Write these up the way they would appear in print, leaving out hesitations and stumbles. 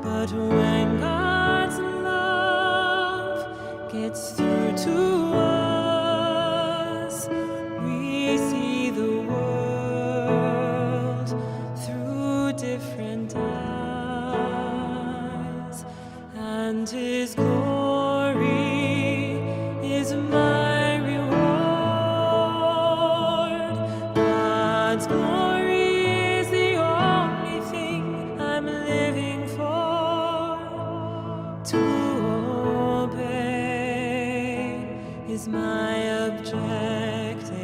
But when God's love gets through to us, we see the world through different eyes, and His glory is my reward. God's glory is the only thing I'm living for. To obey is my objective.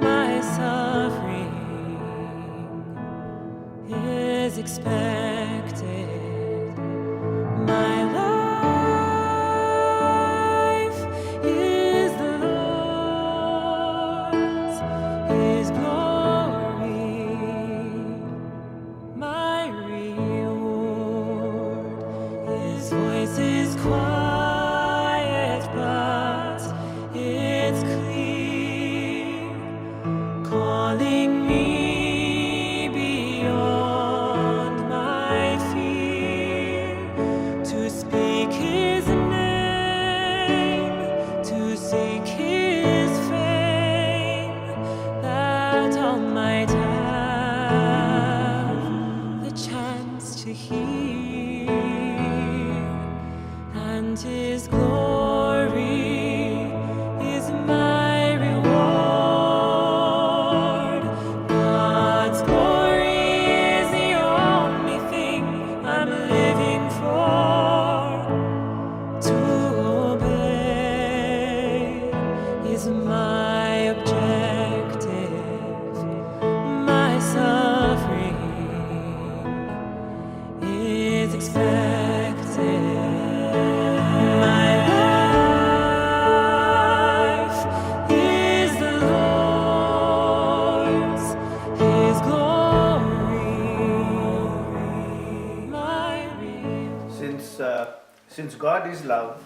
My suffering is expected. My life is the Lord's, His glory, my reward. His voice is quiet, but it's clear, calling me beyond my fear, to speak His name, to seek His fame, that all might have the chance to hear, and His glory is my reward. God's glory is the only thing I'm living for. To obey is my objective. My suffering is expected. My life is the Lord's, His glory, my reward. Since God is love,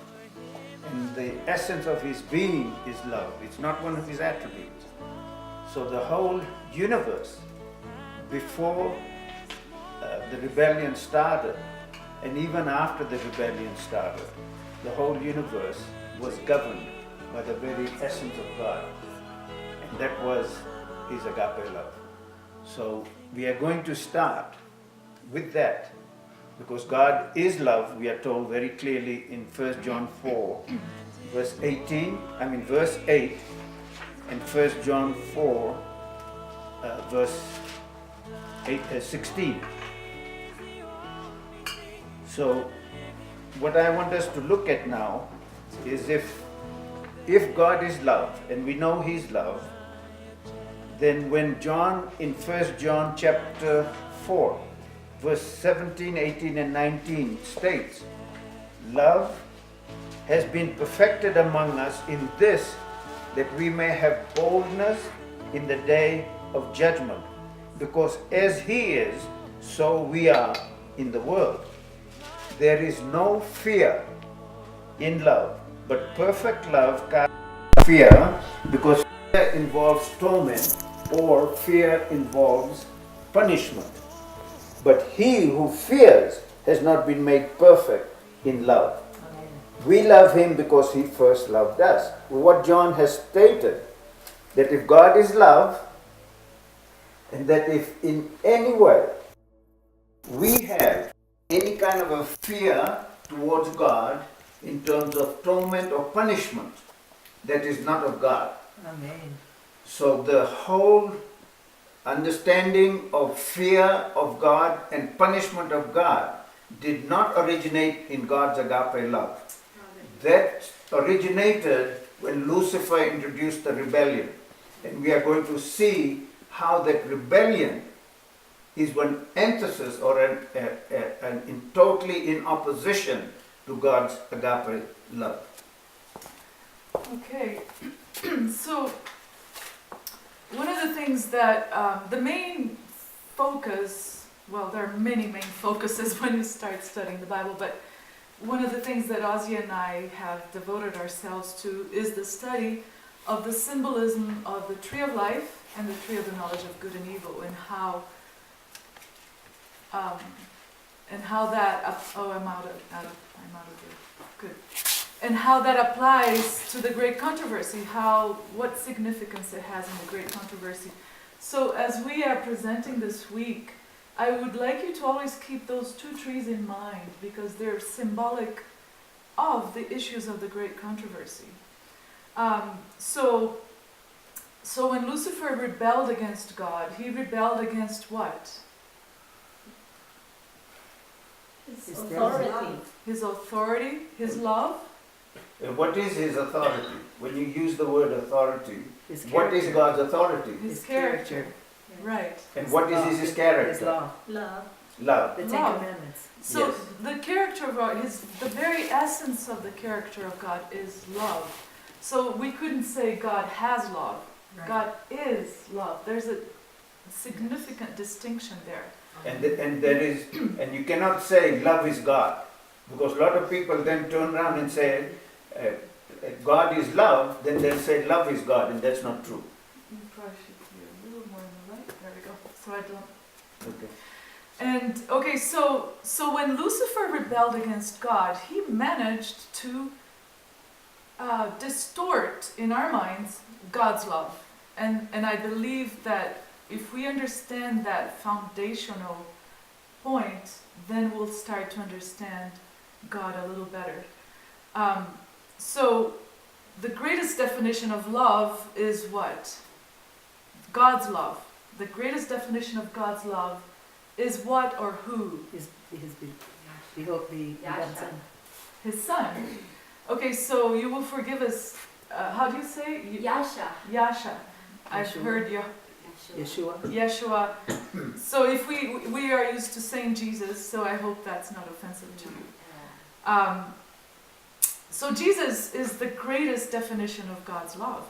and the essence of His being is love, it's not one of His attributes. So the whole universe, before the rebellion started, and even after the rebellion started, the whole universe was governed by the very essence of God, and that was His agape love. So we are going to start with that, because God is love. We are told very clearly in 1 John 4, verse 8, and 1 John 4, verse 16. So what I want us to look at now is if God is love, and we know He's love, then when John in 1 John chapter 4, verse 17, 18 and 19 states, love has been perfected among us in this, that we may have boldness in the day of judgment, because as He is, so we are in the world. There is no fear in love, but perfect love casts out fear, because fear involves torment, or fear involves punishment. But he who fears has not been made perfect in love. Amen. We love Him because He first loved us. What John has stated, that if God is love, and that if in any way we have any kind of a fear towards God in terms of torment or punishment, that is not of God. Amen. So the whole understanding of fear of God and punishment of God did not originate in God's agape love. That originated when Lucifer introduced the rebellion. And we are going to see how that rebellion is one emphasis or totally in opposition to God's agape love. Okay, so one of the things that the main focus, well, there are many main focuses when you start studying the Bible, but one of the things that Ozzy and I have devoted ourselves to is the study of the symbolism of the tree of life and the tree of the knowledge of good and evil, and how and how that, I'm out of here, good. And how that applies to the great controversy, what significance it has in the great controversy. So as we are presenting this week, I would like you to always keep those two trees in mind, because they're symbolic of the issues of the great controversy. So when Lucifer rebelled against God, he rebelled against what? His authority. His authority, his love. And what is his authority? When you use the word authority, His what is God's authority? His character. Right. And what is his character? His law. Love. The Ten Love. Commandments. So Yes. the character of God, the very essence of the character of God is love. So we couldn't say God has love. Right. God is love. There's a significant distinction there. And there is, and you cannot say love is God, because a lot of people then turn around and say God is love, then they'll say love is God, and that's not true. You probably should be a little more on the right. There we go. So I don't. Okay. And okay, so when Lucifer rebelled against God, he managed to distort in our minds God's love. And I believe that if we understand that foundational point, then we'll start to understand God a little better. So the greatest definition of love is what? God's love. The greatest definition of God's love is what or who? His begotten Son. His Son. Okay, so you will forgive us. How do you say? Yasha. Yasha. I've Yeshua. heard Yeshua. Yeshua. So if we are used to saying Jesus, so I hope that's not offensive to you. So Jesus is the greatest definition of God's love.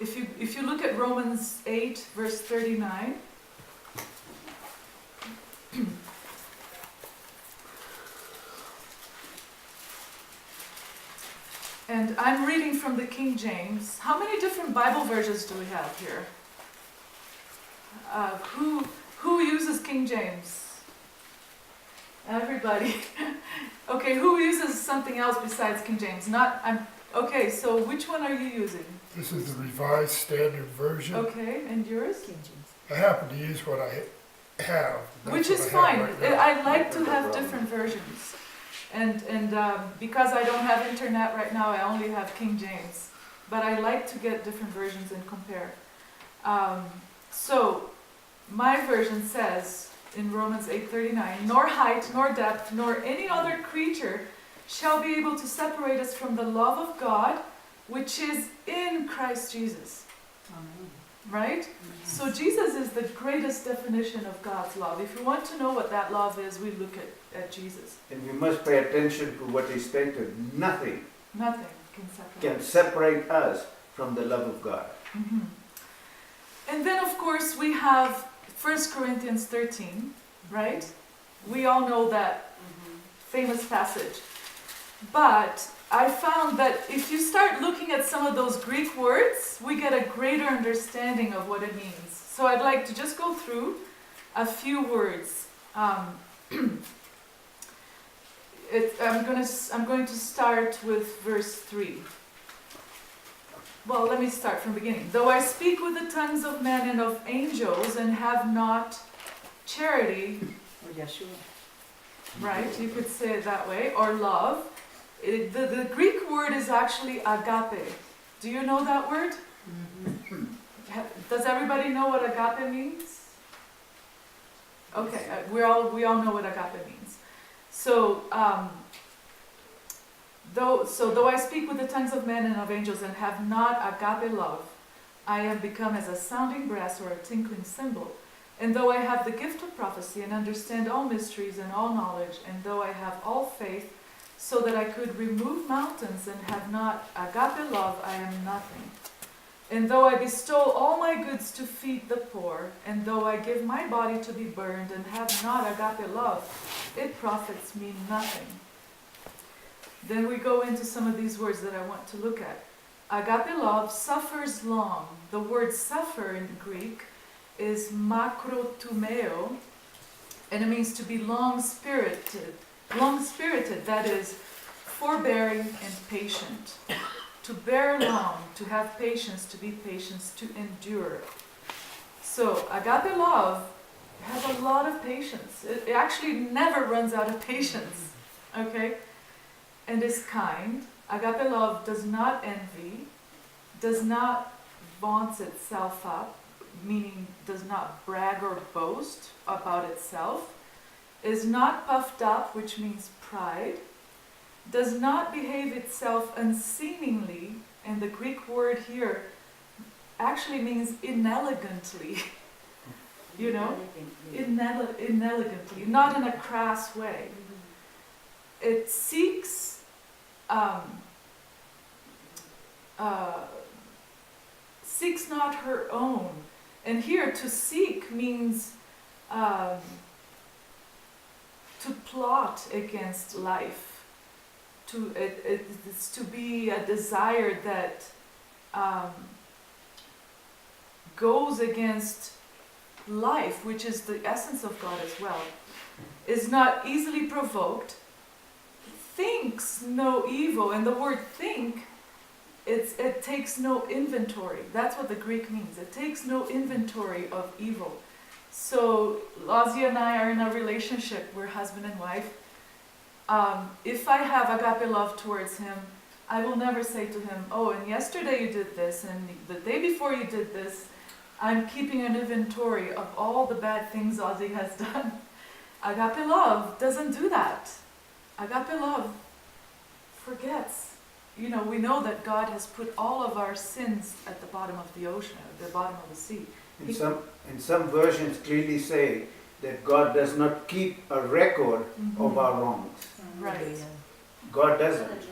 If you look at Romans 8 verse 39. And I'm reading from the King James. How many different Bible versions do we have here? Who uses King James? Everybody. Okay, who uses something else besides King James? Okay, so which one are you using? This is the Revised Standard Version. Okay, and yours? King James. I happen to use what I have. That's Which what is I have fine. right now. I like to have different versions. And because I don't have internet right now, I only have King James. But I like to get different versions and compare. So my version says in Romans 8:39, nor height, nor depth, nor any other creature shall be able to separate us from the love of God, which is in Christ Jesus. Amen. Right? So Jesus is the greatest definition of God's love. If you want to know what that love is, we look at Jesus. And we must pay attention to what is stated. Nothing Nothing can separate can us. separate us from the love of God. Mhm. And then, of course, we have 1 Corinthians 13, right? We all know that famous passage. But I found that if you start looking at some of those Greek words, we get a greater understanding of what it means. So I'd like to just go through a few words. I'm going to start with verse 3. Well, let me start from the beginning. Though I speak with the tongues of men and of angels and have not charity, Or Yeshua. right? You could say it that way, or love. The Greek word is actually agape. Do you know that word? Does everybody know what agape means? Okay, we all know what agape means. So, though I speak with the tongues of men and of angels and have not agape love, I have become as a sounding brass or a tinkling cymbal. And though I have the gift of prophecy and understand all mysteries and all knowledge, and though I have all faith, so that I could remove mountains and have not agape love, I am nothing. And though I bestow all my goods to feed the poor, and though I give my body to be burned and have not agape love, it profits me nothing. Then we go into some of these words that I want to look at. Agape love suffers long. The word suffer in Greek is makrotumeo, And it means to be long-spirited, that is, forbearing and patient. To bear long, to have patience, to be patient, to endure. So, agape love has a lot of patience. It actually never runs out of patience, okay? And is kind. Agape love does not envy, does not vaunt itself up, meaning does not brag or boast about itself, is not puffed up, which means pride, does not behave itself unseemingly, and the Greek word here actually means inelegantly, you know, inelegantly, not in a crass way. It seeks seeks not her own. And here, to seek means to plot against life. It's to be a desire that goes against life, which is the essence of God as well. Is not easily provoked, thinks no evil, and the word think, it takes no inventory. That's what the Greek means. It takes no inventory of evil. So Lazia and I are in a relationship, we're husband and wife. If I have agape love towards him, I will never say to him, oh, and yesterday you did this, and the day before you did this. I'm keeping an inventory of all the bad things Ozzy has done. Agape love doesn't do that. Agape love forgets. You know, we know that God has put all of our sins at the bottom of the ocean, at the bottom of the sea. In some versions clearly say that God does not keep a record of our wrongs. Right. God doesn't.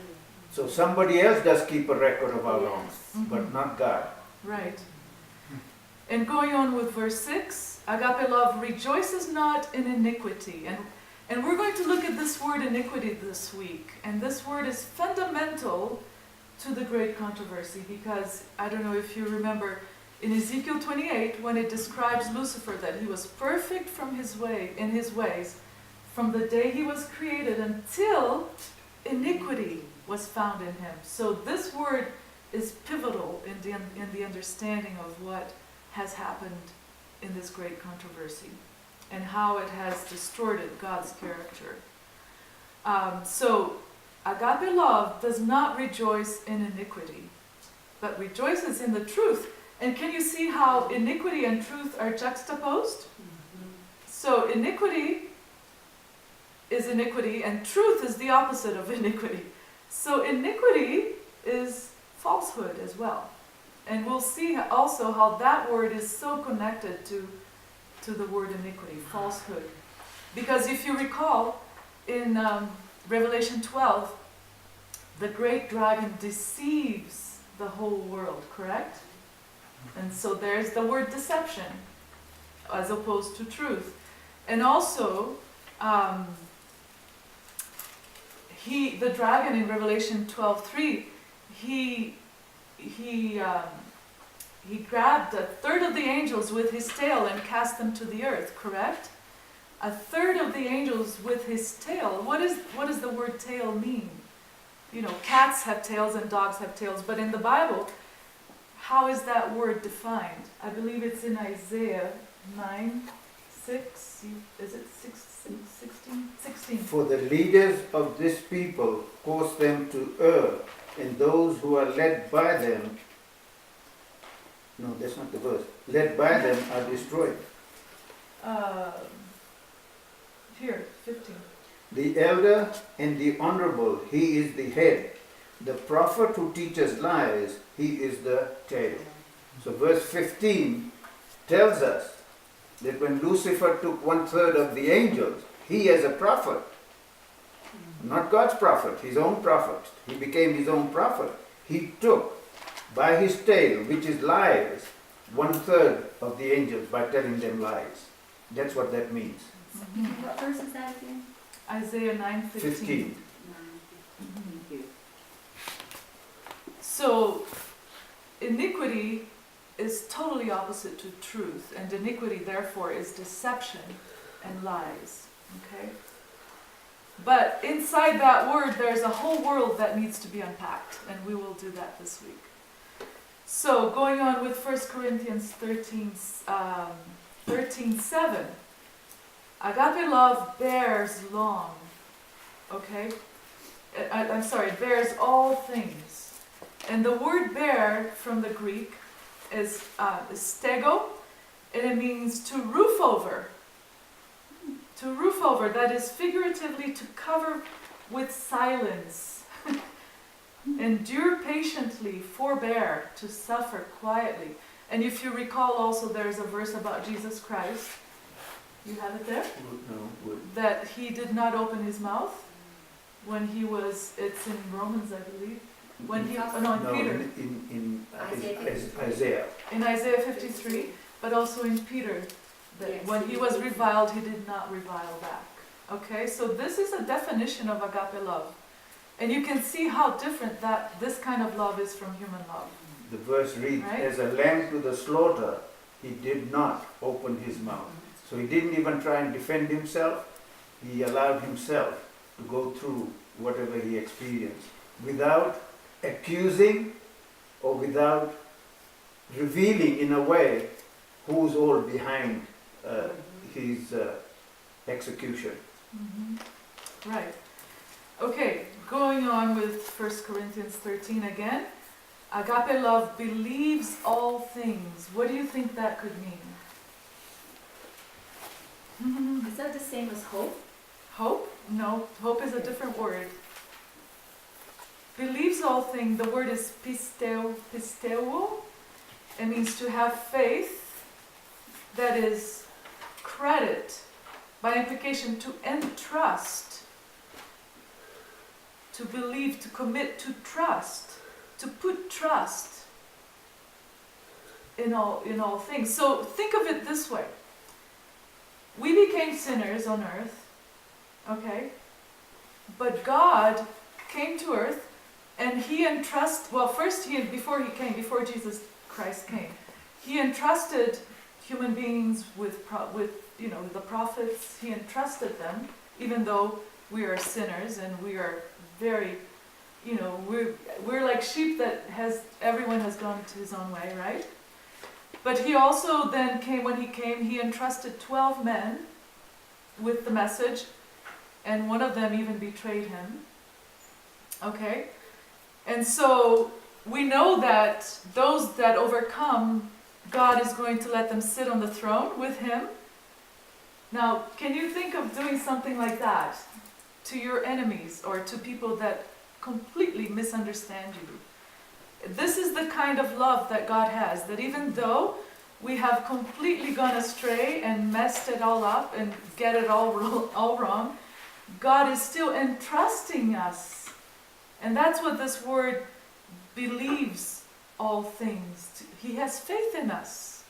So somebody else does keep a record of our wrongs, but not God. Right. And going on with verse 6, agape love rejoices not in iniquity. And we're going to look at this word iniquity this week. And this word is fundamental to the great controversy because, I don't know if you remember, in Ezekiel 28, when it describes Lucifer, that he was perfect in his ways, from the day he was created until iniquity was found in him. So this word is pivotal in the understanding of what has happened in this great controversy and how it has distorted God's character. So agape love does not rejoice in iniquity, but rejoices in the truth. And can you see how iniquity and truth are juxtaposed? So iniquity is iniquity, and truth is the opposite of iniquity. So iniquity is falsehood as well. And we'll see also how that word is so connected to the word iniquity, falsehood. Because if you recall, in Revelation 12, the great dragon deceives the whole world, correct? And so there's the word deception, as opposed to truth. And also, the dragon in Revelation 12:3, he grabbed a third of the angels with his tail and cast them to the earth, correct? A third of the angels with his tail. What does the word tail mean? You know, cats have tails and dogs have tails, but in the Bible, how is that word defined? I believe it's in Isaiah 9:6. Is it 16? For the leaders of this people cause them to err, and those who are led by them, no, that's not the verse, led by them are destroyed. Here, 15. The elder and the honorable, he is the head. The prophet who teaches lies, he is the tail. So verse 15 tells us that when Lucifer took 1/3 of the angels, he as a prophet, not God's prophet, his own prophet, he became his own prophet. He took by his tail, which is lies, 1/3 of the angels by telling them lies. That's what that means. What verse is that again? Isaiah 9:15. 15. So, iniquity is totally opposite to truth, and iniquity, therefore, is deception. and lies. Okay? But inside that word, there's a whole world that needs to be unpacked, and we will do that this week. So, going on with 1 Corinthians 13:7. Agape love bears long. Okay? I'm sorry, bears all things. And the word bear from the Greek is stego, and it means to roof over. To roof over, that is figuratively to cover with silence. Endure patiently, forbear, to suffer quietly. And if you recall also, there's a verse about Jesus Christ. You have it there? No. That he did not open his mouth when he was, it's in Romans, I believe. When he, no, in Peter. In Isaiah. In Isaiah 53, but also in Peter. That when he was reviled, he did not revile back. Okay, so this is a definition of agape love. And you can see how different this kind of love is from human love. The verse reads, right? As a lamb to the slaughter, he did not open his mouth. So he didn't even try and defend himself. He allowed himself to go through whatever he experienced without accusing or without revealing in a way who's all behind his execution. Mm-hmm. Right. Okay, going on with 1 Corinthians 13 again. Agape love believes all things. What do you think that could mean? Is that the same as hope? Hope? No, hope is a different word. Believes all things, the word is pisteuo. It means to have faith, that is credit, by implication to entrust, to believe, to commit, to trust, to put trust in all things. So think of it this way. We became sinners on earth, okay? But God came to earth and he entrusted, well, first before Jesus Christ came, he entrusted human beings with the prophets. He entrusted them, even though we are sinners and we are very, we're like sheep that everyone has gone to his own way, right? But he also then he entrusted 12 men with the message, and one of them even betrayed him. Okay? And so we know that those that overcome, God is going to let them sit on the throne with him. Now, can you think of doing something like that to your enemies or to people that completely misunderstand you? This is the kind of love that God has, that even though we have completely gone astray and messed it all up and get it all wrong, God is still entrusting us. And that's what this word believes all things. He has faith in us.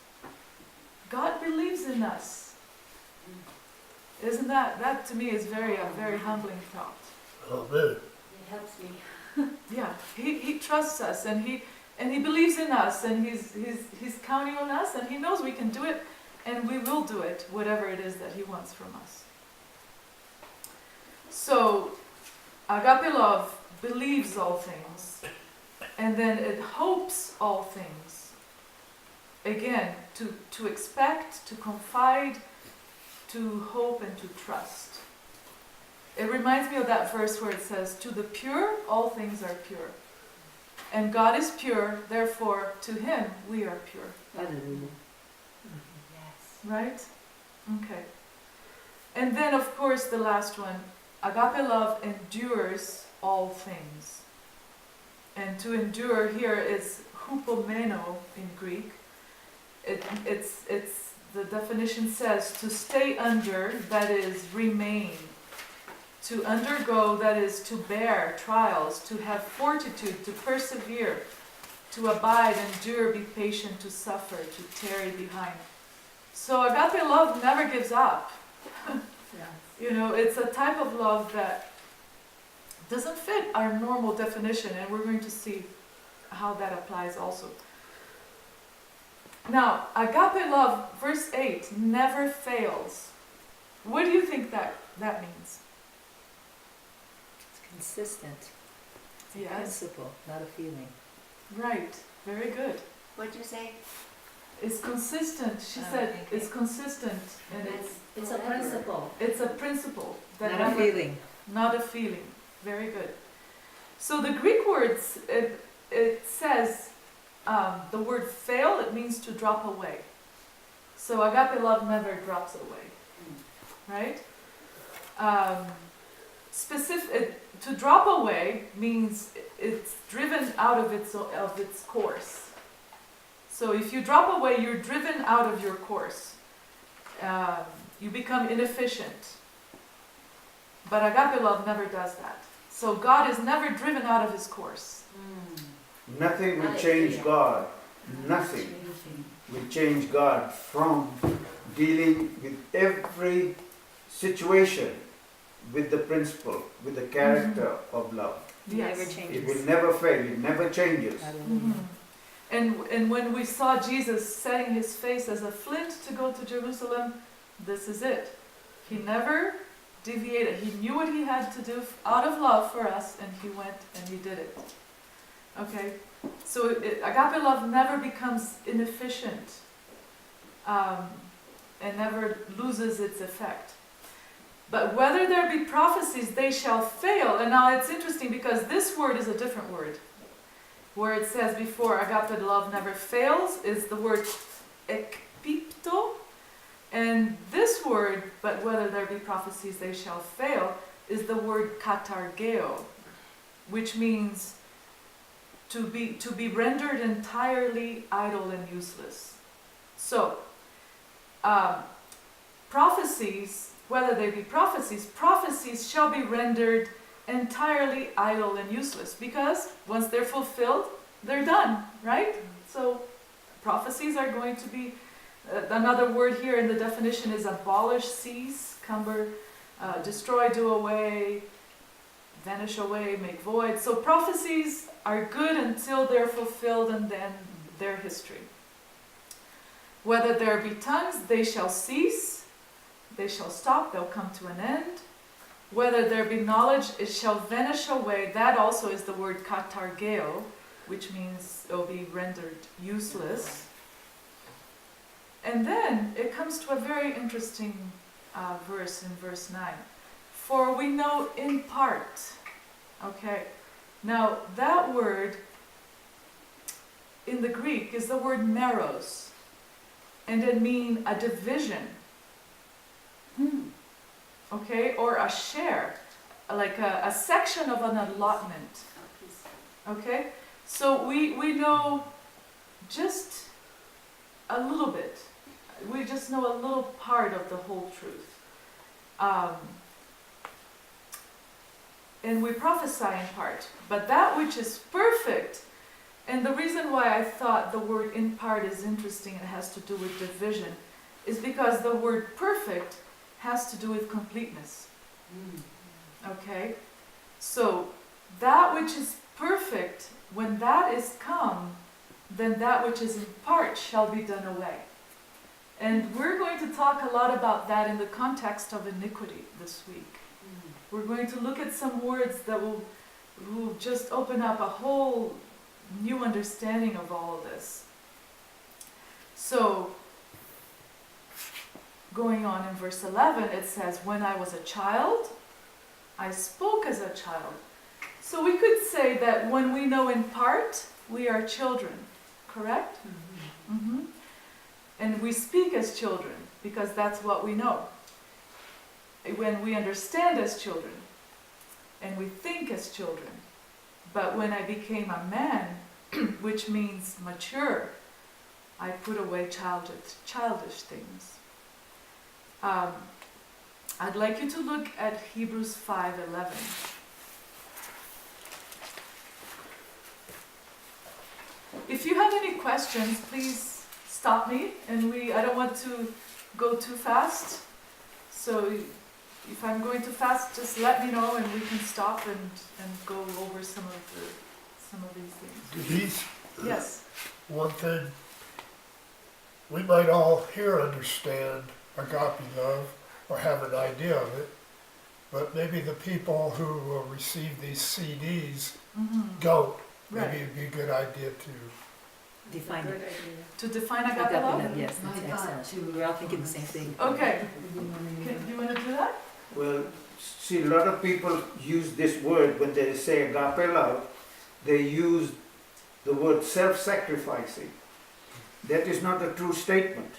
God believes in us. Isn't that to me is a very humbling thought. Amen. It helps me. Yeah, he trusts us and he believes in us and he's counting on us and he knows we can do it and we will do it, whatever it is that he wants from us. So, agape love believes all things and then it hopes all things. Again, to expect, to confide, to hope and to trust. It reminds me of that verse where it says, to the pure, all things are pure. And God is pure, therefore, to him, we are pure. Hallelujah. Yes. Right? Okay. And then, of course, the last one. Agape love endures all things. And to endure here is hupomeno in Greek. It's the definition says to stay under, that is remain. To undergo, that is to bear trials, to have fortitude, to persevere, to abide, endure, be patient, to suffer, to tarry behind. So agape love never gives up. Yeah. It's a type of love that doesn't fit our normal definition, and we're going to see how that applies also. Now, agape love, verse 8, never fails. What do you think that means? It's consistent. It's a Yes. principle, not a feeling. Right. Very good. What'd you say? It's consistent. She Oh, said okay. it's consistent, and It's a principle. it's a principle that Not a never- feeling. not a feeling. Very good. So the Greek words, it says the word fail, it means to drop away. So agape love never drops away, right? To drop away means it's driven out of its course. So if you drop away, you're driven out of your course. You become inefficient. But agape love never does that. So God is never driven out of his course. Nothing will change God. Nothing will change God from dealing with every situation with the principle, with the character of love. It never Yes. changes. It will never fail. It never changes. Hallelujah. And when we saw Jesus setting his face as a flint to go to Jerusalem, this is it. He never deviated. He knew what he had to do out of love for us, and he went and he did it. Okay? So agape love never becomes inefficient and never loses its effect. But whether there be prophecies, they shall fail. And now it's interesting because this word is a different word. Where it says before, agape love never fails, is the word ekpipto. And this word, but whether there be prophecies, they shall fail, is the word katargeo, which means to be rendered entirely idle and useless. So, prophecies, whether they be prophecies shall be rendered entirely idle and useless, because once they're fulfilled, they're done, right? So prophecies are going to be, another word here in the definition is abolish, cease, cumber, destroy, do away, vanish away, make void. So prophecies are good until they're fulfilled, and then they're history. Whether there be tongues, they shall cease. They shall stop, they'll come to an end. Whether there be knowledge, it shall vanish away. That also is the word katargeo, which means it will be rendered useless. And then it comes to a very interesting verse in verse 9. For we know in part. Okay, now that word in the Greek is the word meros, and it means a division. Okay, or a share, like a section of an allotment. Okay, so we know just a little bit. We just know a little part of the whole truth. And we prophesy in part. But that which is perfect, and the reason why I thought the word in part is interesting and has to do with division, is because the word perfect has to do with completeness. Okay? So, that which is perfect, when that is come, then that which is in part shall be done away. And we're going to talk a lot about that in the context of iniquity this week. We're going to look at some words that will just open up a whole new understanding of all of this. So, going on in verse 11, it says, when I was a child, I spoke as a child. So we could say that when we know in part, we are children, correct? Mm-hmm. And we speak as children, because that's what we know. When we understand as children, and we think as children. But when I became a man, which means mature, I put away childish things. I'd like you to look at Hebrews 5:11. If you have any questions, please stop me, and I don't want to go too fast. So if I'm going too fast, just let me know, and we can stop and go over some of these things. Denise, Yes. one thing, we might all here understand agape love, or have an idea of it, but maybe the people who will receive these CDs don't. Maybe Right. it'd be a good idea to Define Good it. idea. To define agape Agape love? love, yes, that's excellent. We're all thinking the same thing. Okay, you want to do that? Well, see, a lot of people use this word when they say agape love, they use the word self-sacrificing. That is not a true statement.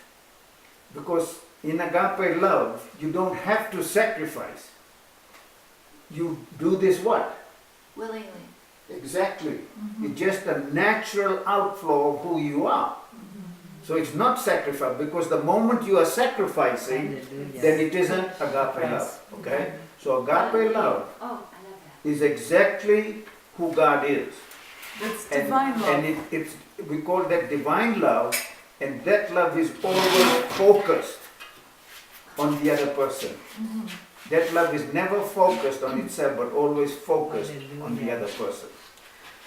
Because in agape love, you don't have to sacrifice. You do this what? Willingly. Exactly. It's just a natural outflow of who you are. So it's not sacrifice, because the moment you are sacrificing, Hallelujah. then it isn't agape love. Okay? So agape love Oh, I love that. is exactly who God is. It's And, divine love. and we call that divine love, and that love is always focused on the other person. That love is never focused on itself, but always focused on the Hallelujah. other person.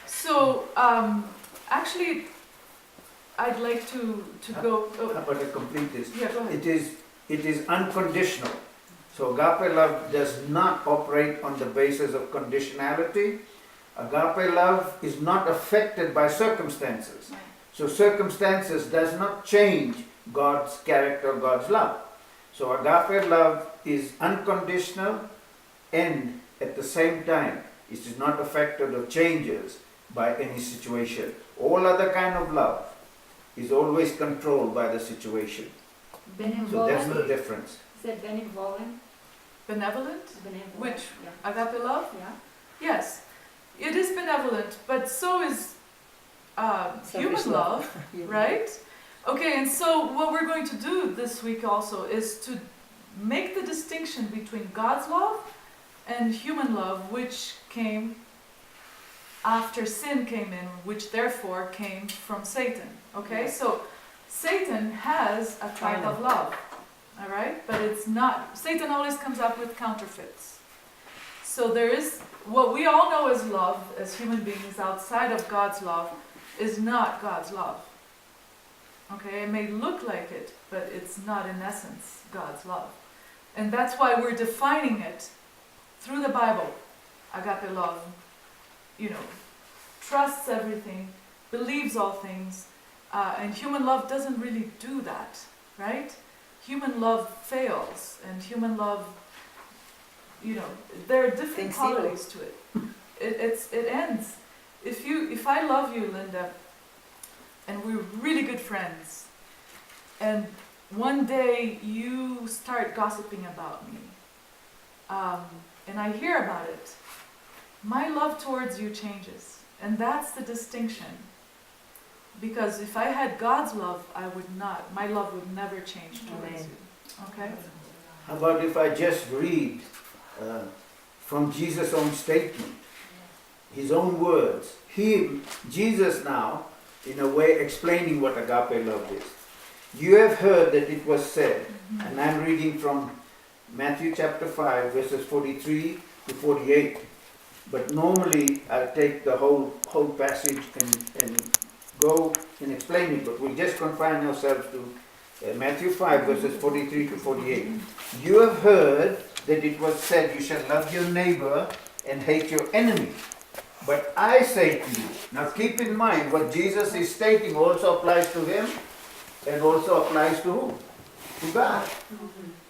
So, actually, I'd like to go. How about I complete this? Yeah, go ahead. It is unconditional. So agape love does not operate on the basis of conditionality. Agape love is not affected by circumstances. Right. So circumstances does not change God's character, God's love. So agape love is unconditional, and at the same time it is not affected or changes by any situation. All other kind of love is always controlled by the situation. So that's the Benevolent. difference. Is that benevolent? Benevolent? Benevolent. Which? Yeah. Agape love? Yeah. Yes. It is benevolent, but so is human Selfish love, Yeah. right? Okay, and so what we're going to do this week also is to make the distinction between God's love and human love, which came after sin came in, which therefore came from Satan. Okay, Yes. so Satan has a type of love, all right? But it's not, Satan always comes up with counterfeits. So there is, what we all know as love, as human beings, outside of God's love, is not God's love. Okay, it may look like it, but it's not in essence God's love. And that's why we're defining it through the Bible. Agape love, trusts everything, believes all things, and human love doesn't really do that, right? Human love fails, and human love, there are different Thanks, qualities to it. It ends. If I love you, Linda, and we're really good friends, and one day you start gossiping about me, and I hear about it, my love towards you changes. And that's the distinction. Because if I had God's love, my love would never change towards Amen. you. Okay? How about if I just read from Jesus' own statement, his own words? Jesus now, in a way, explaining what agape love is. You have heard that it was said, and I'm reading from Matthew chapter 5, verses 43 to 48. But normally I'll take the whole passage and go and explain it, but we'll just confine ourselves to Matthew 5, verses 43 to 48. You have heard that it was said, you shall love your neighbor and hate your enemy. But I say to you, now keep in mind what Jesus is stating also applies to him and also applies to whom? To God.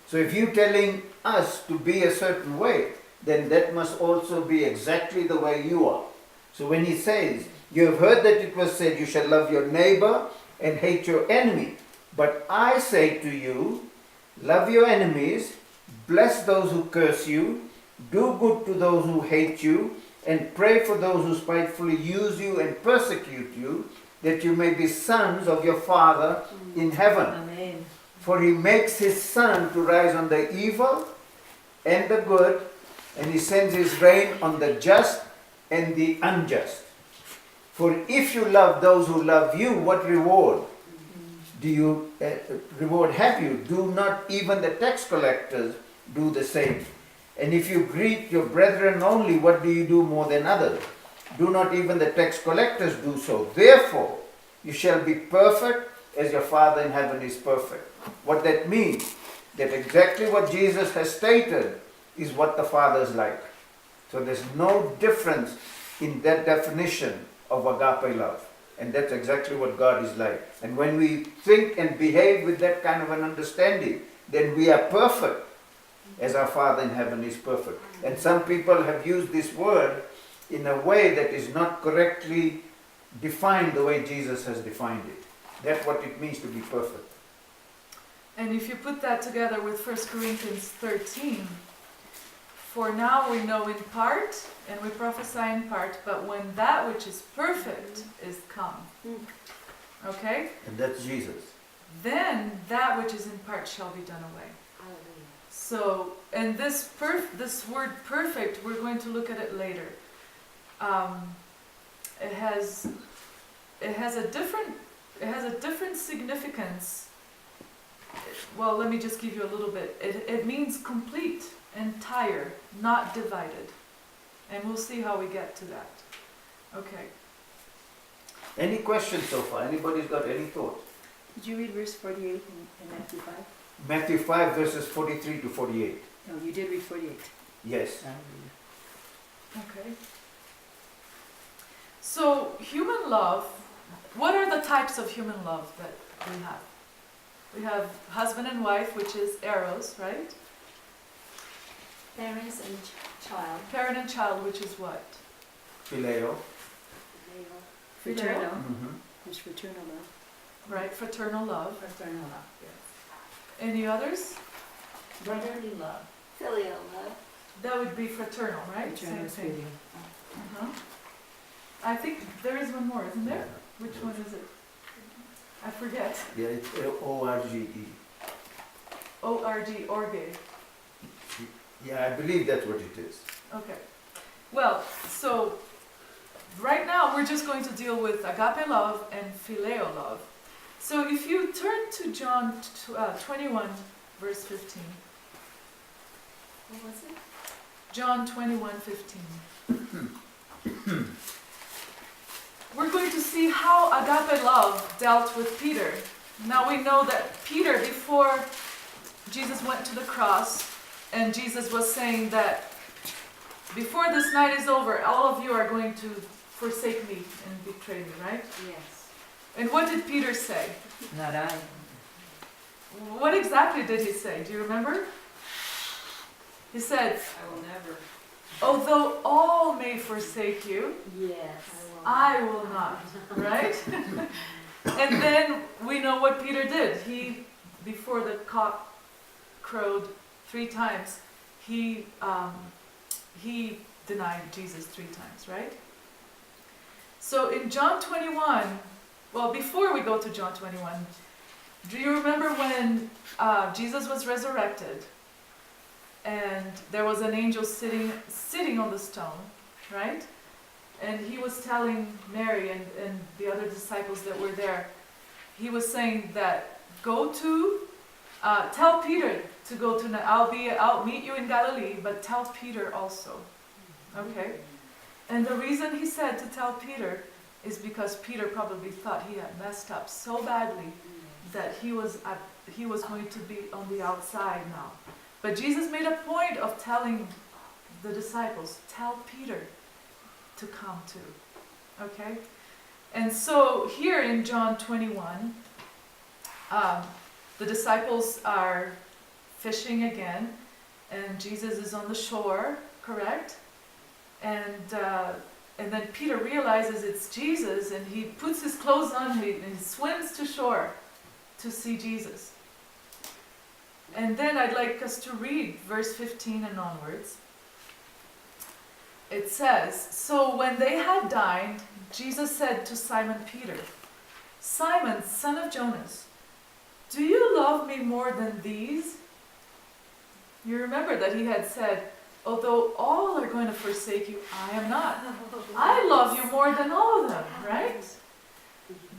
So if you're telling us to be a certain way, then that must also be exactly the way you are. So when he says, you have heard that it was said, you shall love your neighbor and hate your enemy. But I say to you, love your enemies, bless those who curse you, do good to those who hate you, and pray for those who spitefully use you and persecute you, that you may be sons of your Father in heaven. Amen. For he makes his sun to rise on the evil and the good, and he sends his rain on the just and the unjust. For if you love those who love you, what reward do you reward have you? Do not even the tax collectors do the same? And if you greet your brethren only, what do you do more than others? Do not even the tax collectors do so? Therefore, you shall be perfect as your Father in heaven is perfect. What that means, that exactly what Jesus has stated is what the Father is like. So there's no difference in that definition of agape love. And that's exactly what God is like. And when we think and behave with that kind of an understanding, then we are perfect as our Father in heaven is perfect. And some people have used this word in a way that is not correctly defined the way Jesus has defined it. That's what it means to be perfect. And if you put that together with 1 Corinthians 13, for now we know in part, and we prophesy in part, but when that which is perfect is come. Okay? And that's Jesus. Then that which is in part shall be done away. So, and this word perfect, we're going to look at it later. It has a different significance. Well, let me just give you a little bit. It means complete, entire, not divided. And we'll see how we get to that. Okay. Any questions so far? Anybody's got any thoughts? Did you read verse 48 in Matthew 5? Matthew 5 verses 43 to 48. No, you did read 48. Yes. Okay. So, human love, what are the types of human love that we have? We have husband and wife, which is eros, right? Parents and child. Parent and child, which is what? Phileo. Fraternal. Mm-hmm. There's fraternal love. Right, fraternal love. Fraternal love. Any others? Brotherly love. Filial love. That would be fraternal, right? Fraternal Same is thing. filial. Uh-huh. I think there is one more, isn't there? Which one is it? I forget. Yeah, it's O-R-G-E. O-R-G, orge. Yeah, I believe that's what it is. Okay. Well, so right now we're just going to deal with agape love and phileo love. So if you turn to John 21, verse 15. What was it? John 21:15. We're going to see how agape love dealt with Peter. Now we know that Peter, before Jesus went to the cross, and Jesus was saying that before this night is over, all of you are going to forsake me and betray me, right? Yes. And what did Peter say? Not I. What exactly did he say? Do you remember? He said, I will never. although all may forsake you, Yes. I will not, right? And then we know what Peter did. He, before the cock crowed 3 times, he denied Jesus 3 times, right? So in John 21, well, before we go to John 21, do you remember when Jesus was resurrected and there was an angel sitting on the stone, right? And he was telling Mary and the other disciples that were there, he was saying that tell Peter to go to, I'll meet you in Galilee, but tell Peter also. Okay? And the reason he said to tell Peter is because Peter probably thought he had messed up so badly that he was going to be on the outside now. But Jesus made a point of telling the disciples, tell Peter to come too. Okay? And so here in John 21, the disciples are fishing again, and Jesus is on the shore, correct? And then Peter realizes it's Jesus, and he puts his clothes on, and he swims to shore to see Jesus. And then I'd like us to read verse 15 and onwards. It says, so when they had dined, Jesus said to Simon Peter, Simon, son of Jonas, do you love me more than these? You remember that he had said, although all are going to forsake you, I am not. I love you more than all of them, right?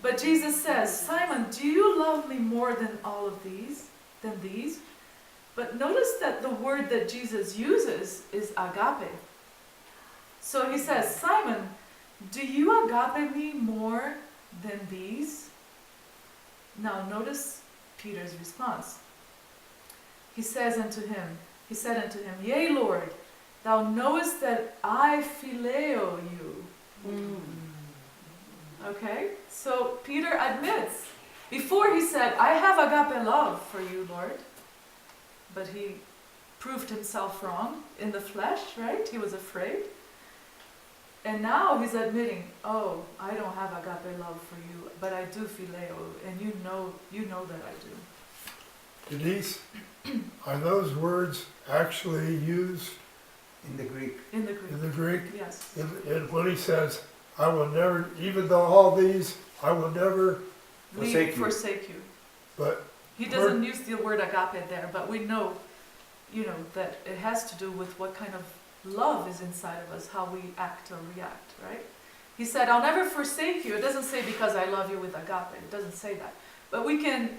But Jesus says, Simon, do you love me more than all of these? Than these? But notice that the word that Jesus uses is agape. So he says, Simon, do you agape me more than these? Now notice Peter's response. he said unto him, Yea, Lord, thou knowest that I phileo you. Okay? So Peter admits. Before he said, I have agape love for you, Lord. But he proved himself wrong in the flesh, right? He was afraid. And now he's admitting, oh, I don't have agape love for you, but I do phileo, and you know that I do. Denise, are those words actually used In the Greek. In the Greek. in the Greek? Yes. And when he says, I will never, even though all these, I will never, Forsake you. but He doesn't use the word agape there, but we know, that it has to do with what kind of love is inside of us, how we act or react, right? He said, I'll never forsake you. It doesn't say because I love you with agape. It doesn't say that. But we can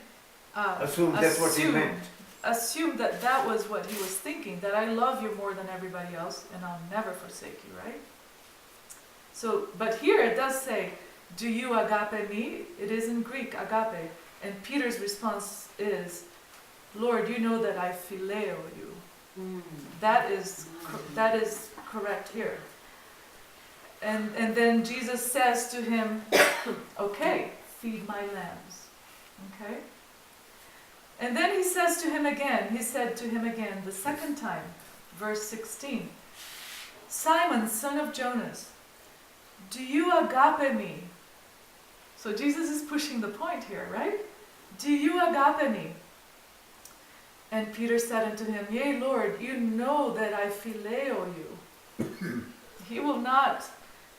Assume that's what he meant. assume that that was what he was thinking, that I love you more than everybody else and I'll never forsake you, right? So, but here it does say, do you agape me? It is in Greek, agape. And Peter's response is, Lord, you know that I phileo you. That is correct here. And then Jesus says to him, okay, feed my lambs. Okay? And then he said to him again, the second time, verse 16, Simon, son of Jonas, do you agape me? So Jesus is pushing the point here, right? Do you agape me? And Peter said unto him, Yea, Lord, you know that I phileo you. He will not.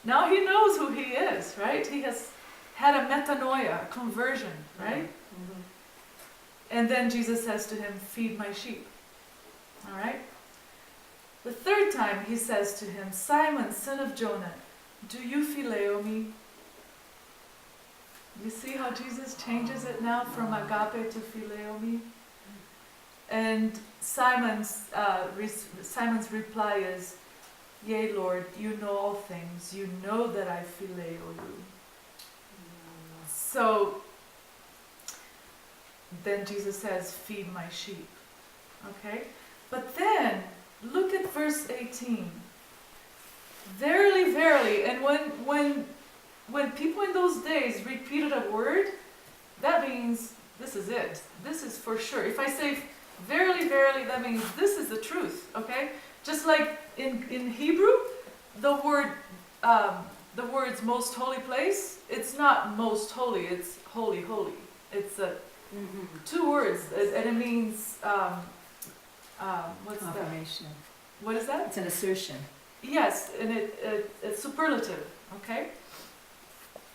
Now he knows who he is, right? He has had a metanoia, a conversion, right? Mm-hmm. And then Jesus says to him, feed my sheep. All right? The third time he says to him, Simon, son of Jonah, do you phileo me? You see how Jesus changes it now from agape to phileo me? And Simon's reply is, Yea, Lord, you know all things. You know that I phileo you. So then Jesus says, feed my sheep. Okay? But then, look at verse 18. Verily, verily, and when people in those days repeated a word, that means this is it. This is for sure. If I say verily, verily, that means this is the truth, okay? Just like in Hebrew, the words most holy place, it's not most holy, it's holy, holy. It's two words, and it means, what's Confirmation. that? What is that? It's an assertion. Yes, and it's superlative, okay?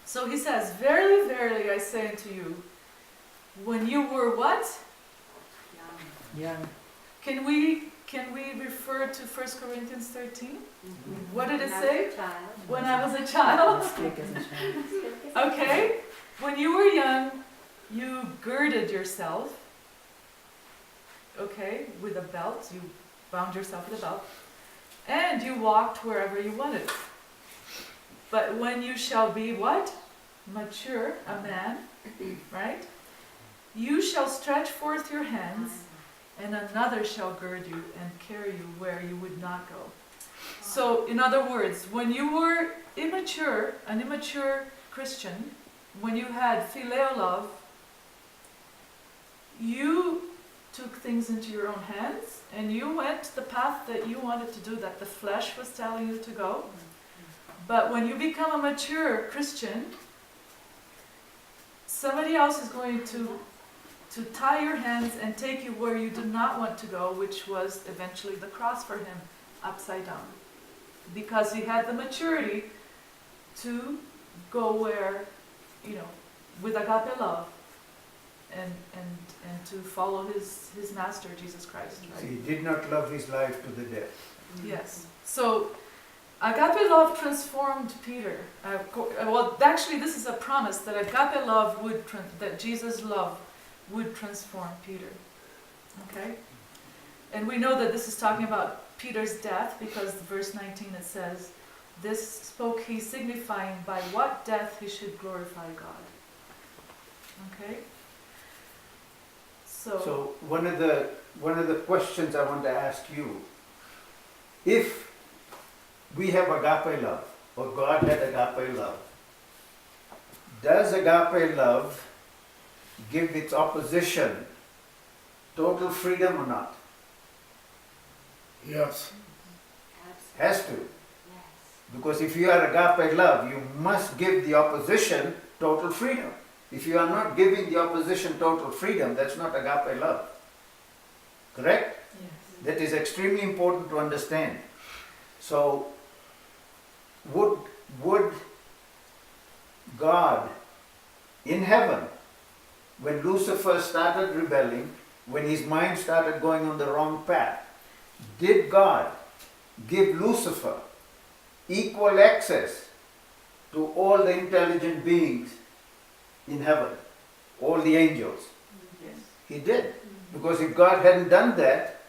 So he says, Verily, verily, I say unto you, when you were what? Young. Can we refer to 1 Corinthians 13? What did it say? When I was a child. Stick as a child. Okay. When you were young, you girded yourself. Okay, with a belt. You bound yourself with a belt. And you walked wherever you wanted. But when you shall be what? Mature, a man, right? You shall stretch forth your hands, and another shall gird you and carry you where you would not go. So, in other words, when you were immature, an immature Christian, when you had phileo love, you took things into your own hands, and you went the path that you wanted to do, that the flesh was telling you to go. But when you become a mature Christian, somebody else is going to tie your hands and take you where you did not want to go, which was eventually the cross for him, upside down. Because he had the maturity to go where, with agape love, and to follow his master, Jesus Christ. Right? So he did not love his life to the death. Yes. So agape love transformed Peter. Well, actually, this is a promise that agape love that Jesus' love would transform Peter. Okay? And we know that this is talking about Peter's death, because verse 19 it says, This spoke he, signifying by what death he should glorify God. Okay? So one of the one of the questions I want to ask you. If we have agape love, or God had agape love, does agape love give its opposition total freedom or not? Yes. Has to. Because if you are agape love, you must give the opposition total freedom. If you are not giving the opposition total freedom, that's not agape love. Correct? Yes. That is extremely important to understand. So, would God in heaven, when Lucifer started rebelling, when his mind started going on the wrong path, did God give Lucifer equal access to all the intelligent beings in heaven, all the angels? Yes. He did. Because if God hadn't done that,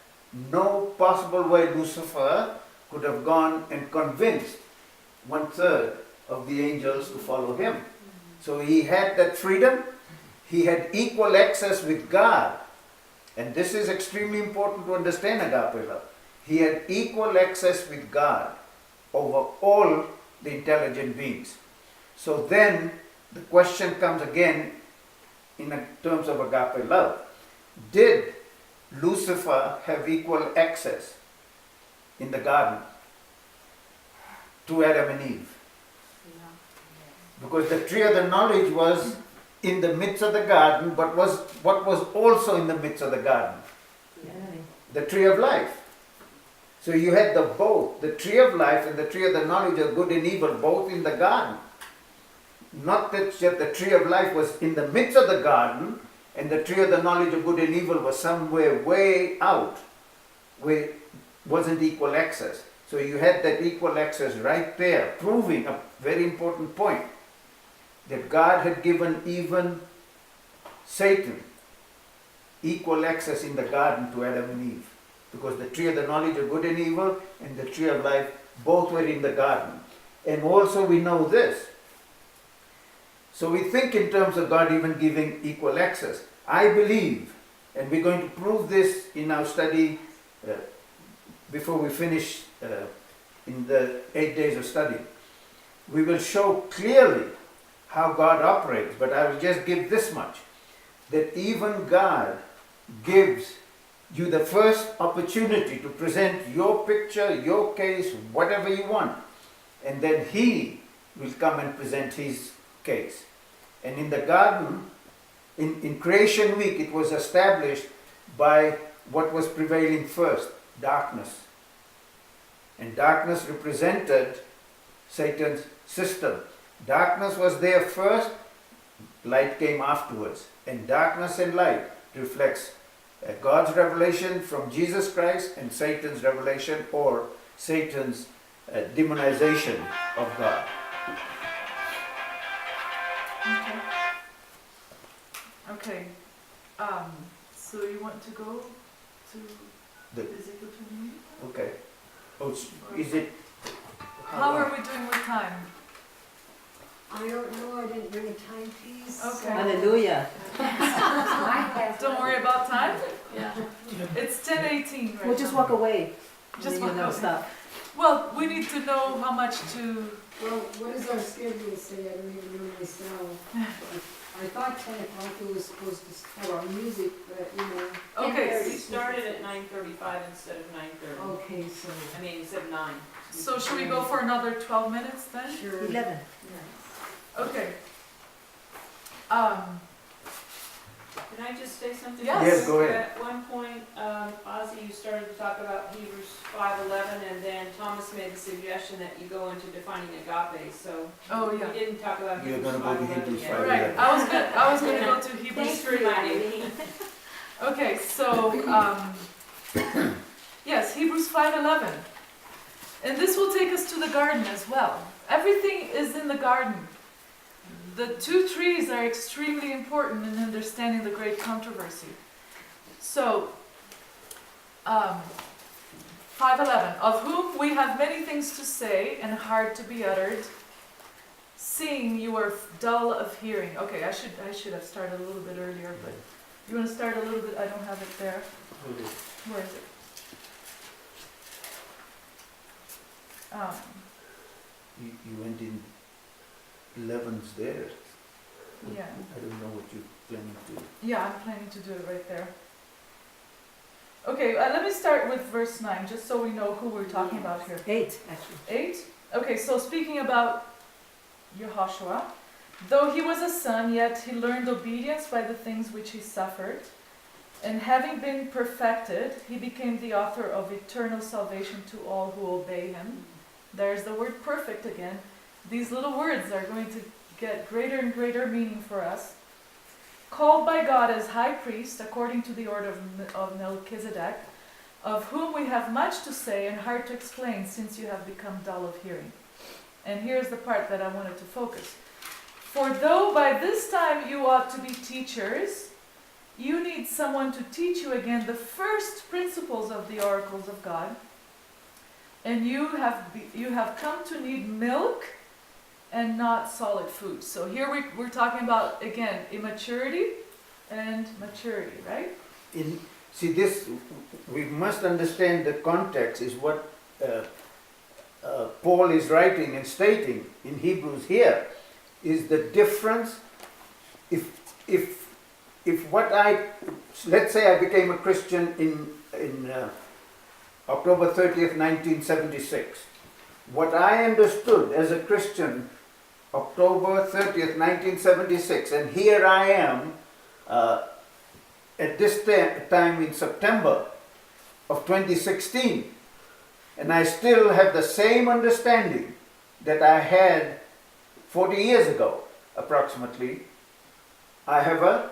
no possible way Lucifer could have gone and convinced 1/3 of the angels to follow him. So he had that freedom. He had equal access with God. And this is extremely important to understand agape love. He had equal access with God over all the intelligent beings. So then the question comes again in terms of agape love. Did Lucifer have equal access in the garden to Adam and Eve? Because the tree of the knowledge was in the midst of the garden, but what was also in the midst of the garden? The tree of life. So you had both, the tree of life and the tree of the knowledge of good and evil, both in the garden. Not that just the tree of life was in the midst of the garden, and the tree of the knowledge of good and evil was somewhere way out, where wasn't equal access. So you had that equal access right there, proving a very important point, that God had given even Satan equal access in the garden to Adam and Eve. Because the tree of the knowledge of good and evil and the tree of life, both were in the garden. And also we know this. So we think in terms of God even giving equal access. I believe, and we're going to prove this in our study before we finish in the 8 days of study. We will show clearly how God operates, but I will just give this much, that even God gives you the first opportunity to present your picture, your case, whatever you want, and then He will come and present His case. And in the garden, in creation week, it was established by what was prevailing first, darkness. And darkness represented Satan's system. Darkness was there first, light came afterwards. And darkness and light reflects God's revelation from Jesus Christ and Satan's revelation, or Satan's demonization of God. Okay. So you want to go to Ezekiel 28? Okay. Oh, is it? How are we doing with time? I don't know, I didn't bring a timepiece. Okay. Hallelujah. Don't worry about time. Yeah. It's 10:18 right We'll just now. walk away. Just And then walk you'll know away. stop. Well, we need to know how much to. Well, what does our schedule say? I don't even know myself. I thought 10 o'clock we were supposed to have our music, but you know. Okay. We started at 9:35 instead of 9:30. Okay, so. I mean, instead of 9. So should we go for another 12 minutes then? Sure. 11. Okay. Can I just say something? Yes. Yes, go ahead. At one point, Ozzy, you started to talk about Hebrews 5:11, and then Thomas made the suggestion that you go into defining agape. So Oh yeah. we didn't talk about You're Hebrews gonna go to 5:11 Hebrews yet. 5:11. Right. I was gonna go to Hebrews. Thanks for reminding me. Okay. So yes, Hebrews 5:11, and this will take us to the garden as well. Everything is in the garden. The two trees are extremely important in understanding the great controversy. So, 5:11, of whom we have many things to say and hard to be uttered, seeing you are dull of hearing. Okay, I should have started a little bit earlier, but you want to start a little bit? I don't have it there. Where is it? You went in 11's there. Yeah. I don't know what you're planning to. Yeah, I'm planning to do it right there. Okay, let me start with verse 9, just so we know who we're talking about here. 8, actually. 8? Okay, so speaking about Yehoshua, though he was a son, yet he learned obedience by the things which he suffered. And having been perfected, he became the author of eternal salvation to all who obey him. There's the word perfect again. These little words are going to get greater and greater meaning for us. Called by God as high priest, according to the order of Melchizedek, of whom we have much to say and hard to explain, since you have become dull of hearing. And here's the part that I wanted to focus. For though by this time you ought to be teachers, you need someone to teach you again the first principles of the oracles of God. And you have come to need milk and not solid food. So here we're talking about, again, immaturity and maturity, right? See, this, we must understand the context is what Paul is writing and stating in Hebrews here, is the difference. If what let's say I became a Christian in October 30th, 1976. What I understood as a Christian October 30th, 1976, and here I am at this time in September of 2016, and I still have the same understanding that I had 40 years ago, approximately. I have a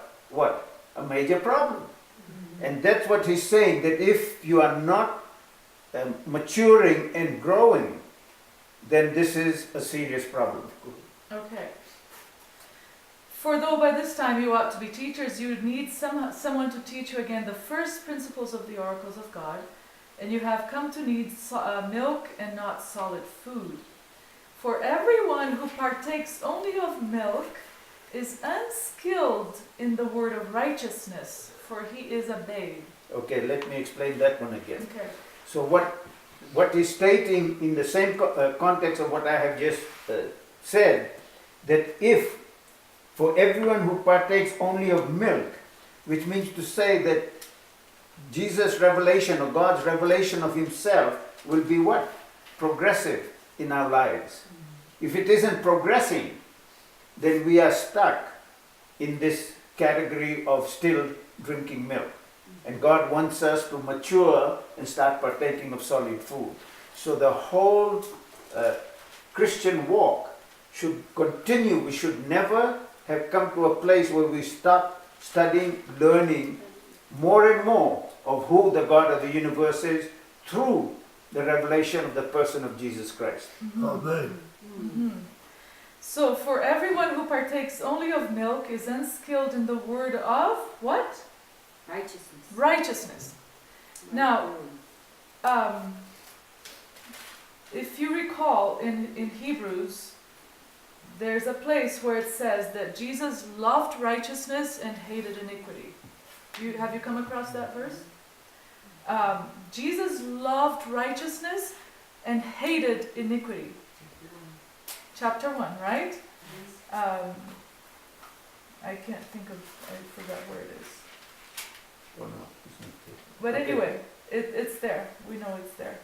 major problem. Mm-hmm. And that's what he's saying, that if you are not maturing and growing, then this is a serious problem. Okay. For though by this time you ought to be teachers, you need someone to teach you again the first principles of the oracles of God, and you have come to need milk and not solid food. For everyone who partakes only of milk is unskilled in the word of righteousness, for he is a babe. Okay, let me explain that one again. Okay. So what he's stating in the same context of what I have just said, that if for everyone who partakes only of milk, which means to say that Jesus' revelation or God's revelation of himself will be what? Progressive in our lives. If it isn't progressing, then we are stuck in this category of still drinking milk. And God wants us to mature and start partaking of solid food. So the whole Christian walk should continue. We should never have come to a place where we stop studying, learning more and more of who the God of the universe is through the revelation of the person of Jesus Christ. Mm-hmm. Amen. Mm-hmm. So for everyone who partakes only of milk is unskilled in the word of what? Righteousness. Righteousness. Now, if you recall in Hebrews, there's a place where it says that Jesus loved righteousness and hated iniquity. Have you come across that verse? Jesus loved righteousness and hated iniquity. Chapter 1, right? I can't think of, I forgot where it is. Oh, no, it's not there. But Okay. anyway, it's there. We know it's there.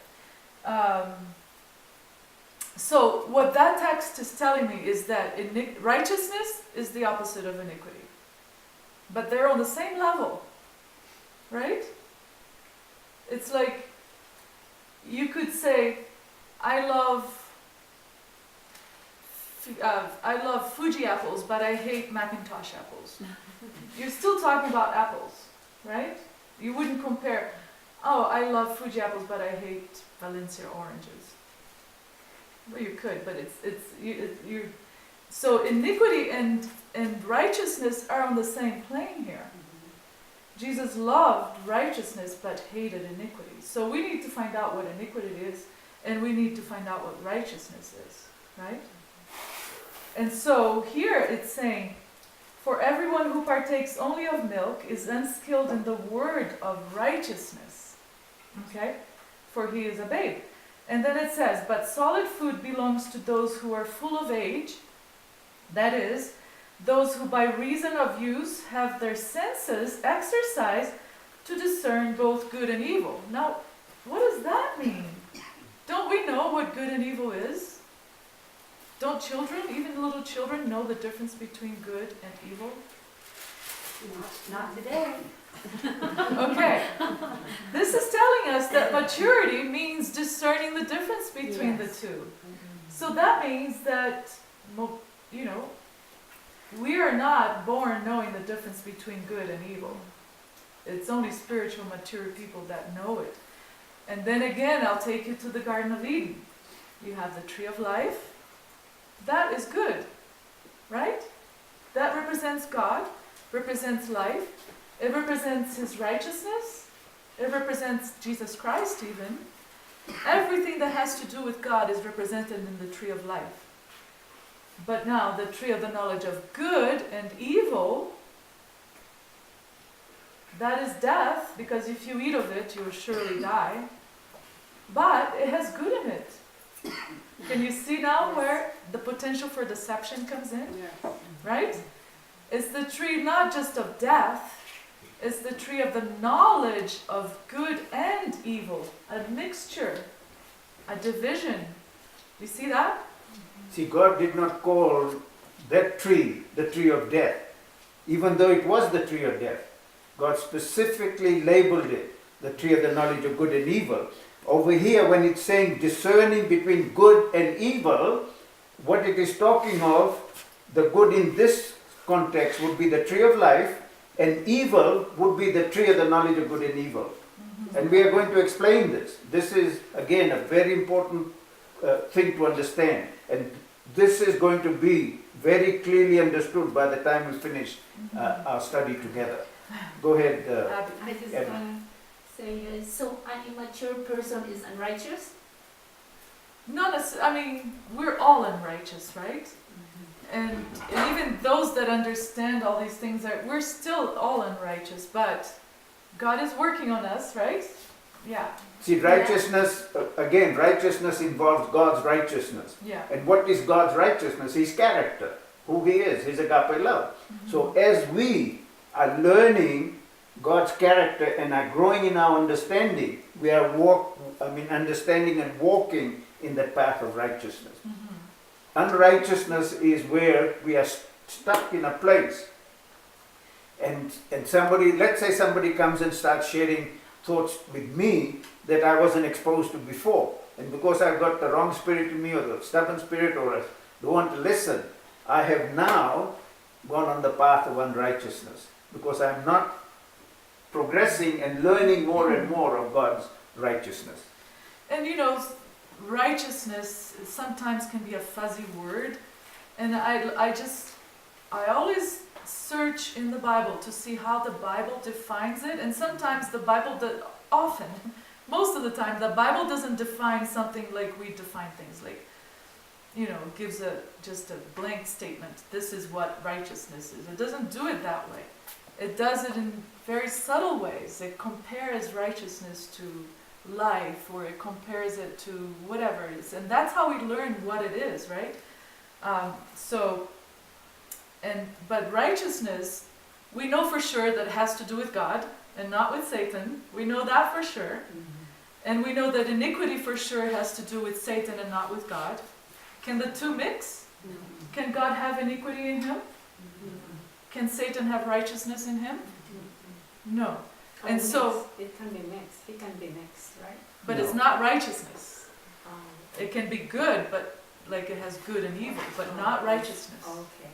So what that text is telling me is that righteousness is the opposite of iniquity. But they're on the same level, right? It's like you could say, I love Fuji apples, but I hate Macintosh apples. You're still talking about apples, right? You wouldn't compare, oh, I love Fuji apples, but I hate Valencia oranges. Well, you could, but you're so iniquity and righteousness are on the same plane here. Jesus loved righteousness but hated iniquity. So we need to find out what iniquity is, and we need to find out what righteousness is, right? And so here it's saying, For everyone who partakes only of milk is unskilled in the word of righteousness. Okay? For he is a babe. And then it says, but solid food belongs to those who are full of age, that is, those who by reason of use have their senses exercised to discern both good and evil. Now, what does that mean? Don't we know what good and evil is? Don't children, even little children, know the difference between good and evil? Not today. Okay. This is telling us that maturity means discerning the difference between the two. So that means that, you know, we are not born knowing the difference between good and evil. It's only spiritual mature people that know it. And then again, I'll take you to the Garden of Eden. You have the tree of life. That is good, right? That represents God, represents life. It represents His righteousness. It represents Jesus Christ even. Everything that has to do with God is represented in the tree of life. But now, the tree of the knowledge of good and evil, that is death, because if you eat of it, you will surely die. But it has good in it. Can you see now where the potential for deception comes in? Right? It's the tree not just of death, it's the tree of the knowledge of good and evil, a mixture, a division. You see that? See, God did not call that tree the tree of death, even though it was the tree of death. God specifically labeled it the tree of the knowledge of good and evil. Over here, when it's saying discerning between good and evil, what it is talking of, the good in this context would be the tree of life, and evil would be the tree of the knowledge of good and evil. And we are going to explain this. This is, again, a very important thing to understand. And this is going to be very clearly understood by the time we finish our study together. Go ahead. Abby. I just Abby. want to say, so an immature person is unrighteous? Not I mean, we're all unrighteous, right? And even those that understand all these things, we're still all unrighteous, but God is working on us, right? Yeah. See, righteousness, again, righteousness involves God's righteousness. Yeah. And what is God's righteousness? His character, who He is, His agape love. So as we are learning God's character and are growing in our understanding, we are understanding and walking in the path of righteousness. Unrighteousness is where we are stuck in a place. And somebody, let's say somebody comes and starts sharing thoughts with me that I wasn't exposed to before. And because I've got the wrong spirit in me, or the stubborn spirit, or I don't want to listen, I have now gone on the path of unrighteousness. Because I'm not progressing and learning more and more of God's righteousness. And you know, righteousness sometimes can be a fuzzy word. And I always search in the Bible to see how the Bible defines it. And sometimes the Bible, most of the time, the Bible doesn't define something like we define things. Like, you know, gives just a blank statement. This is what righteousness is. It doesn't do it that way. It does it in very subtle ways. It compares righteousness to life, or it compares it to whatever it is. And that's how we learn what it is, right? But righteousness, we know for sure that it has to do with God and not with Satan. We know that for sure. And we know that iniquity for sure has to do with Satan and not with God. Can the two mix? Can God have iniquity in him? Can Satan have righteousness in him? No. And so, It can be mixed. It can be mixed, right? but it's not righteousness. It can be good, but like it has good and evil, but not righteousness. Okay.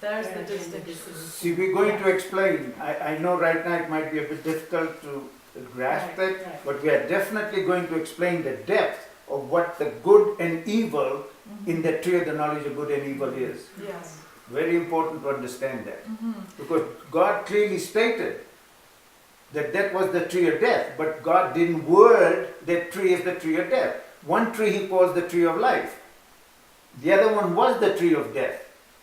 There's the distinction. See, we're going to explain. I know right now it might be a bit difficult to grasp Right, it, right. but we are definitely going to explain the depth of what the good and evil in the tree of the knowledge of good and evil is. Yes. Very important to understand that. Because God clearly stated that was the tree of death, but God didn't word that tree as the tree of death. One tree He calls the tree of life. The other one was the tree of death.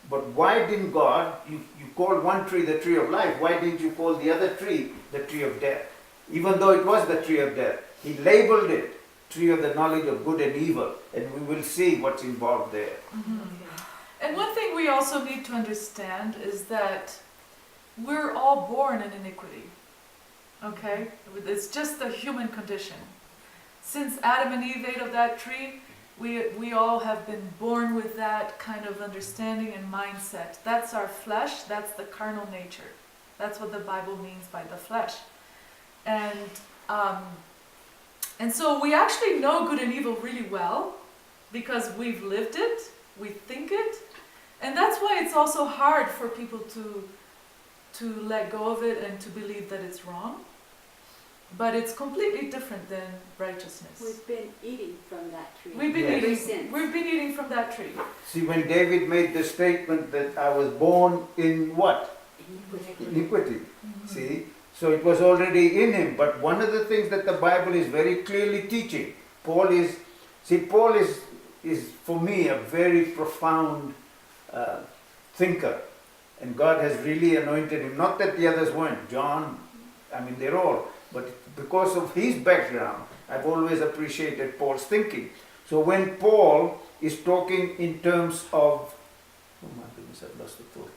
But why didn't God, you called one tree the tree of life, why didn't you call the other tree the tree of death? Even though it was the tree of death, he labeled it tree of the knowledge of good and evil, and we will see what's involved there. And one thing we also need to understand is that we're all born in iniquity. Okay? It's just the human condition. Since Adam and Eve ate of that tree, we all have been born with that kind of understanding and mindset. That's our flesh, that's the carnal nature. That's what the Bible means by the flesh. And so we actually know good and evil really well because we've lived it, we think it, and that's why it's also hard for people to let go of it and to believe that it's wrong. But it's completely different than righteousness. We've been eating from that tree. We've been Yes. eating. We've been eating from that tree. See, when David made the statement that I was born in what? Iniquity. See? So it was already in him. But one of the things that the Bible is very clearly teaching, Paul is for me a very profound thinker. And God has really anointed him. Not that the others weren't. John, they're all. But because of his background, I've always appreciated Paul's thinking. So when Paul is talking in terms of, oh my goodness, I've lost the thought.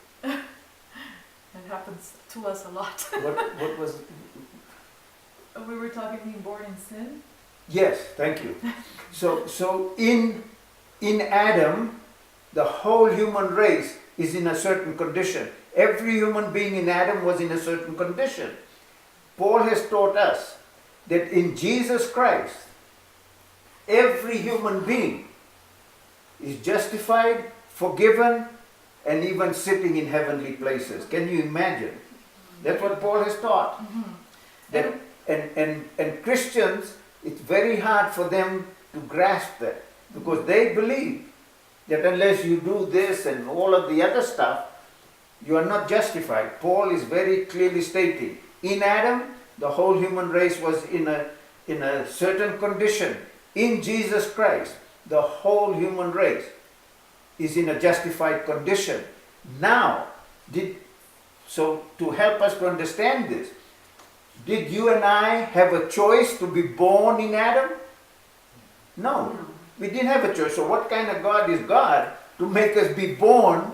It happens to us a lot. What was? We were talking being born in sin. Yes, thank you. So in Adam, the whole human race is in a certain condition. Every human being in Adam was in a certain condition. Paul has taught us that in Jesus Christ, every human being is justified, forgiven, and even sitting in heavenly places. Can you imagine? That's what Paul has taught. That, and Christians, it's very hard for them to grasp that because they believe that unless you do this and all of the other stuff, you are not justified. Paul is very clearly stating, in Adam, the whole human race was in a certain condition. In Jesus Christ, the whole human race is in a justified condition. Now, so to help us to understand this, did you and I have a choice to be born in Adam? No, we didn't have a choice. So what kind of God is God to make us be born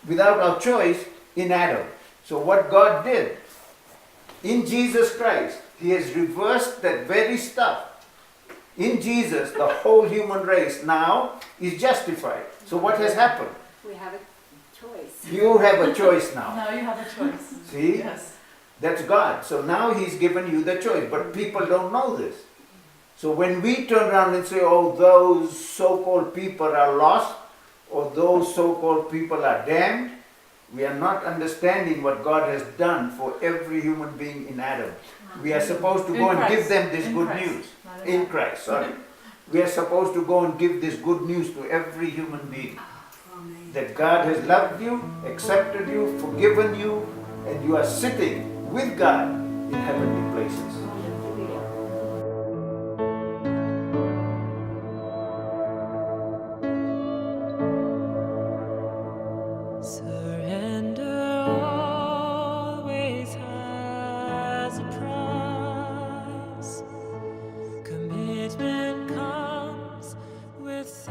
without our choice in Adam? So what God did, in Jesus Christ, He has reversed that very stuff. In Jesus, the whole human race now is justified. So what has happened? We have a choice. You have a choice now. Now you have a choice. See? Yes. That's God. So now He's given you the choice. But people don't know this. So when we turn around and say, oh, those so-called people are lost, or those so-called people are damned, we are not understanding what God has done for every human being in Adam. We are supposed to go and give them this good news. In Christ, sorry. We are supposed to go and give this good news to every human being. That God has loved you, accepted you, forgiven you, and you are sitting with God in heavenly places. Surrender always has a price. Commitment comes with sacrifice.